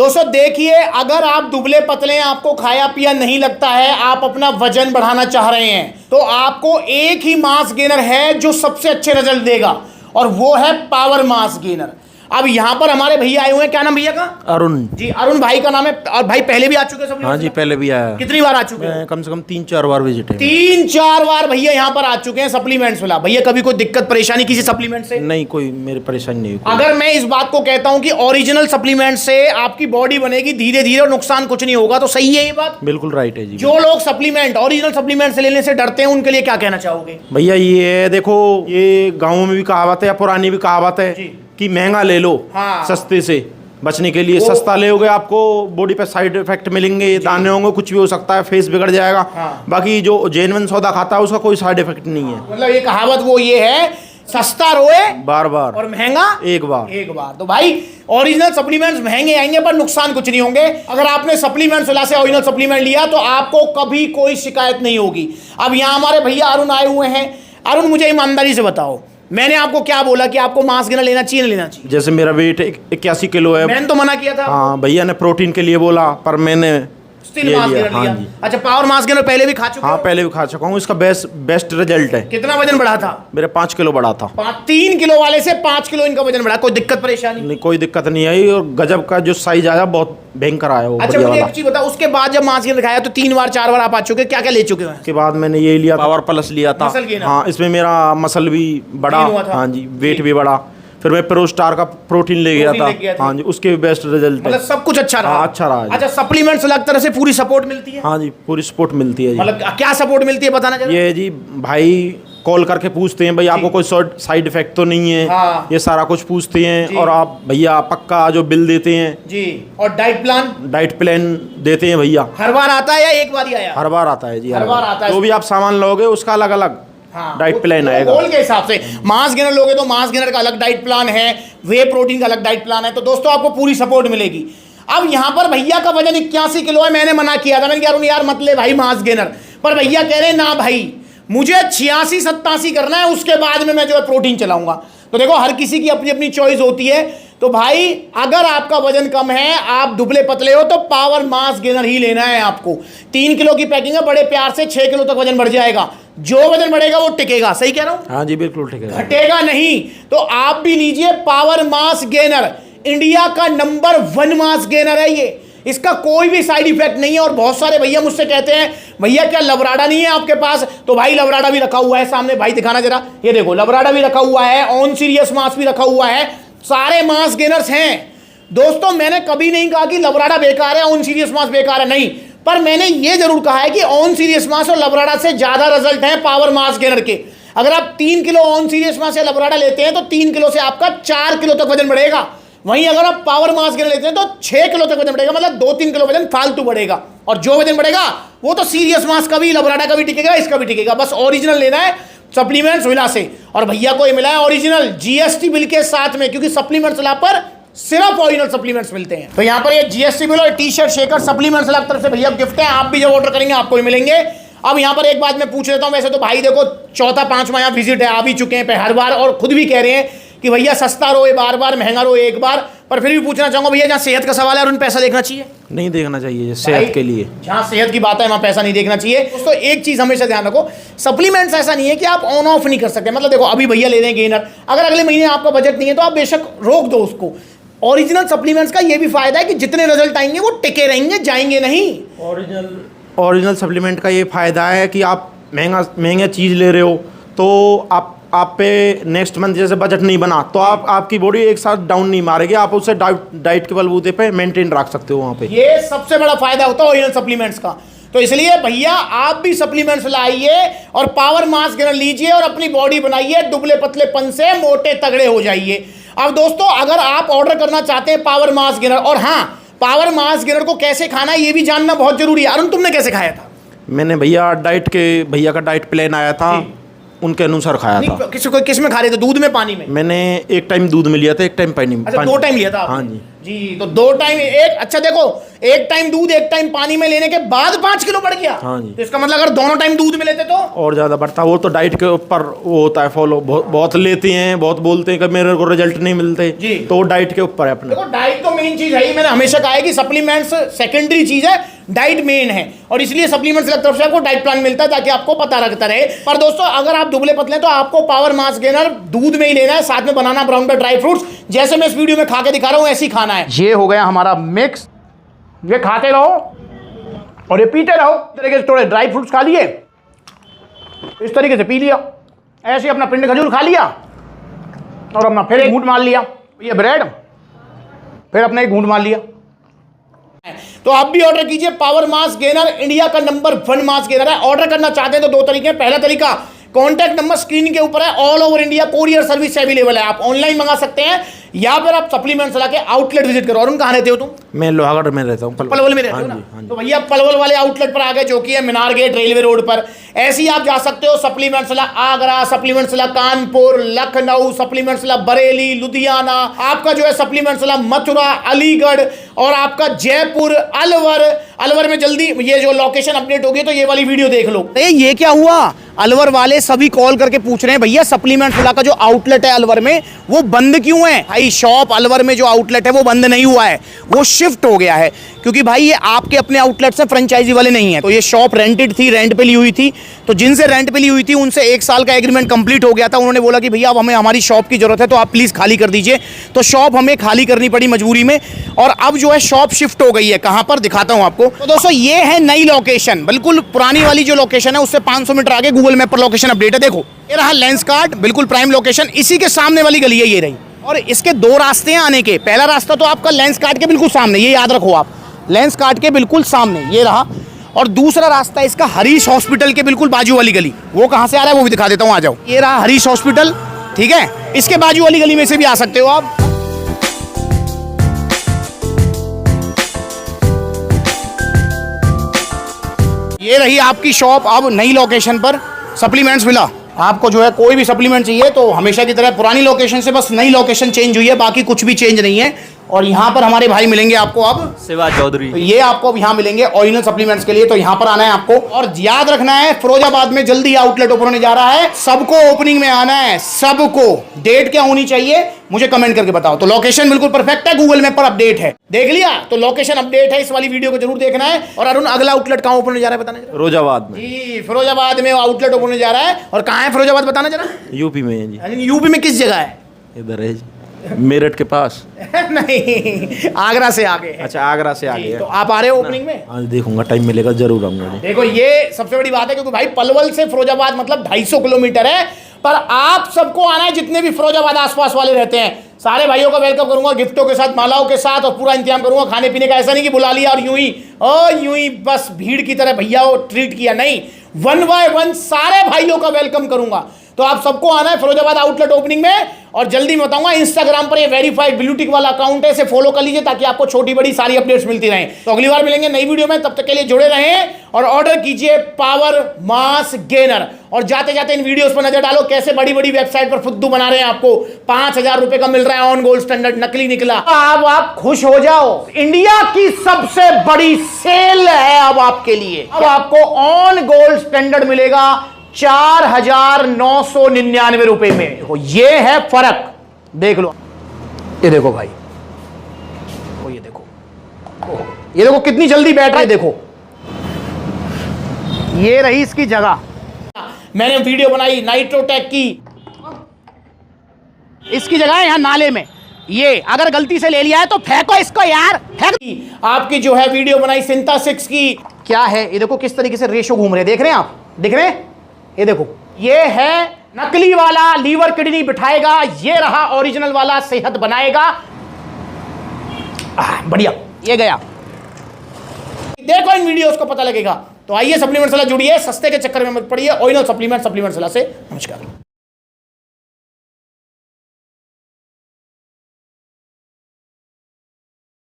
दोस्तों देखिए, अगर आप दुबले पतले हैं, आपको खाया पिया नहीं लगता है, आप अपना वजन बढ़ाना चाह रहे हैं, तो आपको एक ही मास गेनर है जो सबसे अच्छे रिजल्ट देगा, और वो है पावर मास गेनर। अब यहाँ पर हमारे भैया आए हुए हैं, क्या नाम भैया का? अरुण जी, अरुण भाई का नाम है। और भाई पहले भी आ चुके हैं सब? हाँ जी, पहले भी आया। कितनी बार आ चुके हैं? कम से कम 3-4 बार विजिट है। 3-4 बार भैया यहाँ पर आ चुके हैं सप्लीमेंट्स वाला। भैया कभी कोई दिक्कत परेशानी किसी सप्लीमेंट से? नहीं, कोई मेरी परेशानी नहीं हुई। अगर मैं इस बात को कहता हूं कि ओरिजिनल सप्लीमेंट से आपकी बॉडी बनेगी धीरे धीरे और नुकसान कुछ नहीं होगा, तो सही है ये बात? बिल्कुल राइट है जी। जो लोग सप्लीमेंट ओरिजिनल सप्लीमेंट से लेने से डरते हैं, उनके लिए क्या कहना चाहोगे? भैया ये देखो, ये गाँव में भी कहावत है या पुरानी भी कहावत है कि महंगा ले लो, हाँ। सस्ते से बचने के लिए। सस्ता लोगे आपको बॉडी पे साइड इफेक्ट मिलेंगे, दाने होंगे, कुछ भी हो सकता है, फेस बिगड़ जाएगा। हाँ। बाकी जो जेन्युइन सौदा खाता है उसका कोई साइड इफेक्ट नहीं है। मतलब ये कहावत वो ये है, सस्ता रोए बार बार और महंगा एक बार। तो भाई ओरिजिनल सप्लीमेंट्स महंगे आएंगे पर नुकसान कुछ नहीं होंगे। अगर आपने सप्लीमेंट्स वाला से ओरिजिनल सप्लीमेंट लिया तो आपको कभी कोई शिकायत नहीं होगी। अब यहाँ हमारे भैया अरुण आए हुए हैं। अरुण, मुझे ईमानदारी से बताओ, मैंने आपको क्या बोला कि आपको मास गेनर लेना चाहिए, नहीं लेना चाहिए? जैसे मेरा वेट 81 किलो है। मैंने तो मना किया था। हाँ, भैया ने प्रोटीन के लिए बोला, पर मैंने स्टिल मास गेनर लिया। अच्छा, पावर मास गेनर पहले भी खा चुके हाँ, हो? पहले भी खा चुका हूँ। इसका बेस्ट रिजल्ट है। कितना वजन बढ़ा था? मेरे 5 किलो बढ़ा था। 3 किलो वाले से 5 किलो इनका वजन बढ़ा। कोई दिक्कत परेशानी? नहीं, कोई दिक्कत नहीं आई, और गजब का जो साइज आया बहुत भयंकर आया वो। अच्छा, मुझे एक चीज बताओ, उसके बाद जब मास गेनर खाया तो 3 बार 4 बार आप आ चुके, क्या क्या ले चुके हैं? उसके बाद मैंने ये लिया, पावर प्लस लिया था। हाँ, इसमें मेरा मसल भी बढ़ा। हाँ जी, वेट भी बढ़ा। फिर मैं प्रो स्टार का प्रोटीन ले गया था। हाँ जी, उसके भी बेस्ट रिजल्ट। मतलब सब कुछ अच्छा रहा? हाँ, अच्छा रहा। अच्छा, सप्लीमेंट्स अलग तरह से पूरी सपोर्ट मिलती है? हाँ जी, पूरी सपोर्ट मिलती है जी। मतलब क्या सपोर्ट मिलती है, बताना जरा। ये जी भाई कॉल करके पूछते हैं, भाई आपको कोई साइड इफेक्ट तो नहीं है? हाँ। ये सारा कुछ पूछते हैं, और आप भैया पक्का जो बिल देते हैं जी। और डाइट प्लान देते हैं भैया। हर बार आता है या एक बार ही आया? हर बार आता है जी, हर बार आता है। जो भी आप सामान लोगे उसका अलग अलग डाइट प्लान आएगा। गोल के हिसाब से मास गेनर लोगे तो मास गेनर का अलग डाइट प्लान है, वे प्रोटीन का अलग डाइट प्लान है। तो दोस्तों आपको पूरी सपोर्ट मिलेगी। अब यहाँ पर भैया का वजन 81 किलो है। मैंने मना किया था, मैंने कहा यार मत ले भाई मास गेनर, पर भैया कह रहे ना भाई मुझे 86-87 करना है, उसके बाद में मैं जो है प्रोटीन चलाऊंगा। तो देखो, हर किसी की अपनी अपनी चॉइस होती है। तो भाई अगर आपका वजन कम है, आप दुबले पतले हो, तो पावर मास गेनर ही लेना है आपको। 3 किलो की पैकिंग है, बड़े प्यार से 6 किलो तक वजन बढ़ जाएगा। जो वजन बढ़ेगा वो टिकेगा। सही कह रहा हूं? हाँ जी, बिल्कुल टिकेगा, घटेगा नहीं। तो आप भी लीजिए पावर मास गेनर। इंडिया का नंबर 1 मास गेनर है ये। इसका कोई भी साइड इफेक्ट नहीं है। और बहुत सारे भैया मुझसे कहते हैं, भैया क्या लवराडा नहीं है आपके पास? तो भाई लवराडा भी रखा हुआ है सामने, भाई दिखाना जरा। ये देखो, लवराडा भी रखा हुआ है, ऑन सीरियस मास भी रखा हुआ है, सारे मास गेनर्स हैं। दोस्तों मैंने कभी नहीं कहा कि लवराडा बेकार है, ऑन सीरियस मास बेकार है, नहीं। पर मैंने ये जरूर कहा है कि ऑन सीरियस मास और लवराडा से ज्यादा रिजल्ट है पावर मास गेनर के। अगर आप 3 किलो ऑन सीरियस मास या लवराडा लेते हैं तो 3 किलो से आपका 4 किलो तक वजन बढ़ेगा। वहीं अगर आप पावर मास गेनर लेते हैं तो 6 किलो तक वजन बढ़ेगा। मतलब 2-3 किलो वजन फालतू बढ़ेगा। और जो वजन बढ़ेगा वो तो सीरियस मास का भी, लवराडा का भी टिकेगा, इसका भी टिकेगा। बस ओरिजिनल लेना है सप्लीमेंट्स विला से। और भैया को ये मिला है ओरिजिनल जीएसटी बिल के साथ में, क्योंकि सप्लीमेंट्स विला पर सिर्फ ओरिजिनल सप्लीमेंट्स मिलते हैं। तो यहाँ पर ये जीएसटी बिल और टी-शर्ट, शेकर, सप्लीमेंट्स अलग तरफ से भैया गिफ्ट है। आप भी जब ऑर्डर करेंगे आपको भी मिलेंगे। अब यहाँ पर एक बात मैं पूछ लेता हूँ, वैसे तो भाई देखो 4था-5वां यहाँ विजिट है, आ भी चुके हैं हर बार, और खुद भी कह रहे हैं कि भैया सस्ता रोए बार बार, महंगा रोए एक बार। पर फिर भी पूछना चाहूंगा भैया, जहाँ सेहत का सवाल है उन पैसा देखना चाहिए? नहीं देखना चाहिए सेहत के लिए। जहाँ सेहत की बात है वहाँ पैसा नहीं देखना चाहिए। दोस्तों एक चीज हमेशा ध्यान रखो, सप्लीमेंट्स ऐसा नहीं है कि आप ऑन ऑफ नहीं कर सकते। मतलब देखो, अभी भैया ले रहे हैं गेनर, अगर अगले महीने आपका बजट नहीं है तो आप बेशक रोक दो उसको। ओरिजिनल सप्लीमेंट्स का ये भी फायदा है कि जितने रिजल्ट आएंगे वो टिके रहेंगे, जाएंगे नहीं। ओरिजिनल सप्लीमेंट का ये फायदा है कि आप महंगा चीज़ ले रहे हो तो आप पे नेक्स्ट मंथ जैसे बजट नहीं बना तो आपकी बॉडी एक साथ डाउन नहीं मारेगी। आप उसे डाइट के बलबूते पे मेंटेन रख सकते हो वहाँ पे। ये सबसे बड़ा फायदा होता है ओरिजिनल सप्लीमेंट्स का। तो इसलिए भैया आप भी सप्लीमेंट्स लाइए और पावर मास गेनर लीजिए और अपनी बॉडी बनाइए, दुबले पतलेपन से मोटे तगड़े हो जाइए। अब दोस्तों अगर आप ऑर्डर करना चाहते हैं पावर मास गेनर, और हाँ, पावर मास गेनर को कैसे खाना है ये भी जानना बहुत जरूरी है। अरुण, तुमने कैसे खाया था? मैंने भैया का डाइट प्लान आया था, उनके अनुसार खाया था। किस में खा रहे थे, दूध में पानी में? मैंने एक टाइम दूध में लिया था, एक टाइम पानी में। अच्छा, 2 टाइम लिया था? हाँ जी। जी। तो 2 टाइम एक, अच्छा देखो, एक टाइम दूध एक टाइम पानी में लेने के बाद 5 किलो बढ़ गया। हाँ जी। तो इसका मतलब अगर दोनों टाइम दूध में लेते तो और ज़्यादा बढ़ता। वो तो डाइट के ऊपर वो होता है फॉलो, बहुत लेते हैं, बहुत बोलते हैं कि मेरे को रिजल्ट नहीं मिलते जी। तो वो डाइट के ऊपर है अपने। देखो डाइट तो मेन चीज है ही, मैंने हमेशा कहा है कि सप्लीमेंट्स सेकेंडरी चीज है, डाइट मेन है, और इसलिए सप्लीमेंट्स की तरफ से आपको डाइट प्लान मिलता है ताकि आपको पता रखता रहे। पर दोस्तों अगर आप दुबले पतले तो आपको पावर मास गेनर दूध में ही लेना है, साथ में बनाना ब्राउन पर ड्राई फ्रूट्स, जैसे मैं इस वीडियो में खा के दिखा रहा हूं ऐसे ही खाना है। ये हो गया हमारा मिक्स, ये खाते रहो और ये पीते रहो। इस तरीके से थोड़े ड्राई फ्रूट्स खा लिए, इस तरीके से पी लिया, ऐसे अपना पिंड खजूर खा लिया और अपना फिर एक घूंट मार लिया, ये ब्रेड फिर अपना एक घूंट मार लिया। तो आप भी ऑर्डर कीजिए पावर मास गेनर, इंडिया का नंबर 1 मास गेनर है। ऑर्डर करना चाहते हैं तो 2 तरीके हैं। पहला तरीका, कॉन्टैक्ट नंबर स्क्रीन के ऊपर है, all over India courier service available है, आप ऑनलाइन मंगा सकते हैं या फिर आप सप्लीमेंट्स ला के आउटलेट विजिट करो। और उन कहाँ रहते हो तुम? मैं लोहागढ़ में रहता हूँ, पलवल में रहते हो ना? तो भैया पलवल वाले आउटलेट पर आ गए, जो कि है मीनार गेट रेलवे रोड पर। ऐसे ही आप जा सकते हो सप्लीमेंट्स ला आगरा, सप्लीमेंट्स ला कानपुर, लखनऊ, सप्लीमेंट्स ला बरेली, लुधियाना, आपका जो है सप्लीमेंट्स ला मथुरा, अलीगढ़, और आपका जयपुर, अलवर में जल्दी ये जो लोकेशन अपडेट होगी तो ये वाली वीडियो देख लो। ये क्या हुआ, अलवर वाले सभी कॉल करके पूछ रहे हैं भैया सप्लीमेंट्स ला का जो आउटलेट है अलवर में वो बंद क्यों है? भाई शॉप अलवर में जो आउटलेट है वो बंद नहीं हुआ है, वो शिफ्ट हो गया है, क्योंकि भाई ये आपके अपने आउटलेट से फ्रेंचाइजी वाले नहीं है। तो ये शॉप रेंटेड थी, रेंट पे ली हुई थी, तो जिनसे रेंट पे ली हुई थी उनसे 1 साल का एग्रीमेंट कंप्लीट हो गया था। उन्होंने बोला कि भैया अब हमें हमारी शॉप की जरूरत है तो आप प्लीज खाली कर दीजिए। तो शॉप हमें खाली करनी पड़ी मजबूरी में, और अब जो है शॉप शिफ्ट हो गई है। कहां पर दिखाता हूं आपको। तो दोस्तों ये है नई लोकेशन, बिल्कुल पुरानी वाली जो लोकेशन है उससे 500 मीटर आगे गूगल मैप पर लोकेशन अपडेट है। देखो ये रहा लेंस कार्ड, बिल्कुल प्राइम लोकेशन, इसी के सामने वाली गली है ये रही। और इसके 2 रास्ते हैं आने के। पहला रास्ता तो आपका लेंस कार्ड के बिल्कुल सामने, ये याद रखो आप, लेंस कार्ड के बिल्कुल सामने ये रहा। और दूसरा रास्ता इसका हरीश हॉस्पिटल के बिल्कुल बाजू वाली गली। वो कहां से आ रहा है वो भी दिखा देता हूं, आ जाओ। ये रहा हरीश हॉस्पिटल, ठीक है, इसके बाजू वाली गली में से भी आ सकते हो आप। ये रही आपकी शॉप अब नई लोकेशन पर, सप्लीमेंट्स मिला आपको। जो है कोई भी सप्लीमेंट चाहिए तो हमेशा की तरह पुरानी लोकेशन से बस नई लोकेशन चेंज हुई है, बाकी कुछ भी चेंज नहीं है। और यहाँ पर हमारे भाई मिलेंगे आपको अब, शिवा चौधरी। तो ये आपको अब यहाँ मिलेंगे ओरिजिनल सप्लीमेंट्स के लिए, तो यहाँ पर आना है आपको। और याद रखना है फिरोजाबाद में जल्दी आउटलेट ओपन होने जा रहा है, सबको ओपनिंग में आना है, सबको। डेट क्या होनी चाहिए मुझे कमेंट करके बताओ। तो लोकेशन बिल्कुल परफेक्ट है, गूगल मैप पर अपडेट है, देख लिया? तो लोकेशन अपडेट है, इस वाली वीडियो को जरूर देखना है। और अरुण अगला आउटलेट कहाँ ओपन होने जा रहा है बताना जरा। फिरोजाबाद में जी, फिरोजाबाद में आउटलेट ओपन होने जा रहा है। और कहाँ है फिरोजाबाद बताना जरा। यूपी में है जी। यूपी में किस जगह है? इधर है जी, मेरठ के पास। नहीं, आगरा से आगे है। अच्छा, आगरा से आगे है। तो आप आ रहे हो ओपनिंग में? आज देखूंगा, टाइम मिलेगा जरूर आऊंगा जी। देखो ये सबसे बड़ी बात है, क्योंकि भाई पलवल से फिरोजाबाद मतलब 250 किलोमीटर है, पर आप सबको आना है जितने भी फिरोजाबाद आसपास वाले रहते हैं। सारे भाइयों का वेलकम करूंगा गिफ्टों के साथ, मालाओं के साथ, और पूरा इंतजाम करूंगा खाने पीने का। ऐसा नहीं कि बुला लिया और यूं ही बस भीड़ की तरह भैया वो ट्रीट किया, नहीं, 1 बाय 1 सारे भाइयों का वेलकम करूंगा। तो आप सबको आना है फिरोजाबाद आउटलेट ओपनिंग में। और जल्दी मैं बताऊंगा इंस्टाग्राम पर ये वेरीफाइड ब्लूटिक वाला अकाउंट है, इसे फॉलो कर लीजिए ताकि आपको छोटी बड़ी सारी अपडेट्स मिलती रहें। तो अगली बार मिलेंगे नई वीडियो में, तब तक के लिए जुड़े रहें और ऑर्डर कीजिए पावर मास गेनर। और जाते जाते इन वीडियोस पर नजर डालो कैसे बड़ी बड़ी वेबसाइट पर फुद्दू बना रहे हैं। आपको 5000 रुपए का मिल रहा है ऑन गोल्ड स्टैंडर्ड, नकली निकला। अब आप खुश हो जाओ, इंडिया की सबसे बड़ी सेल है अब आपके लिए। अब आपको ऑन गोल्ड स्टैंडर्ड मिलेगा 4999 रुपए में। देखो ये है फर्क, देख लो, ये देखो भाई, ओ ये देखो, ये देखो कितनी जल्दी बैठ रहा है। देखो ये रही इसकी जगह। मैंने वीडियो बनाई नाइट्रोटेक की, इसकी जगह है यहां नाले में। ये अगर गलती से ले लिया है तो फेंको इसको यार, फेंक। आपकी जो है वीडियो बनाई सिंथेसिस की, क्या है ये देखो किस तरीके से रेशो घूम रहे, देख रहे हैं आप, दिख रहे हैं? ये देखो ये है नकली वाला लीवर किडनी बिठाएगा, ये रहा ओरिजिनल वाला सेहत बनाएगा। बढ़िया, ये गया। देखो इन वीडियोस को पता लगेगा। तो आइए सप्लीमेंट सलाह जुड़िए, सस्ते के चक्कर में मत पड़िए। ओरिजिनल सप्लीमेंट सलाह से नमस्कार।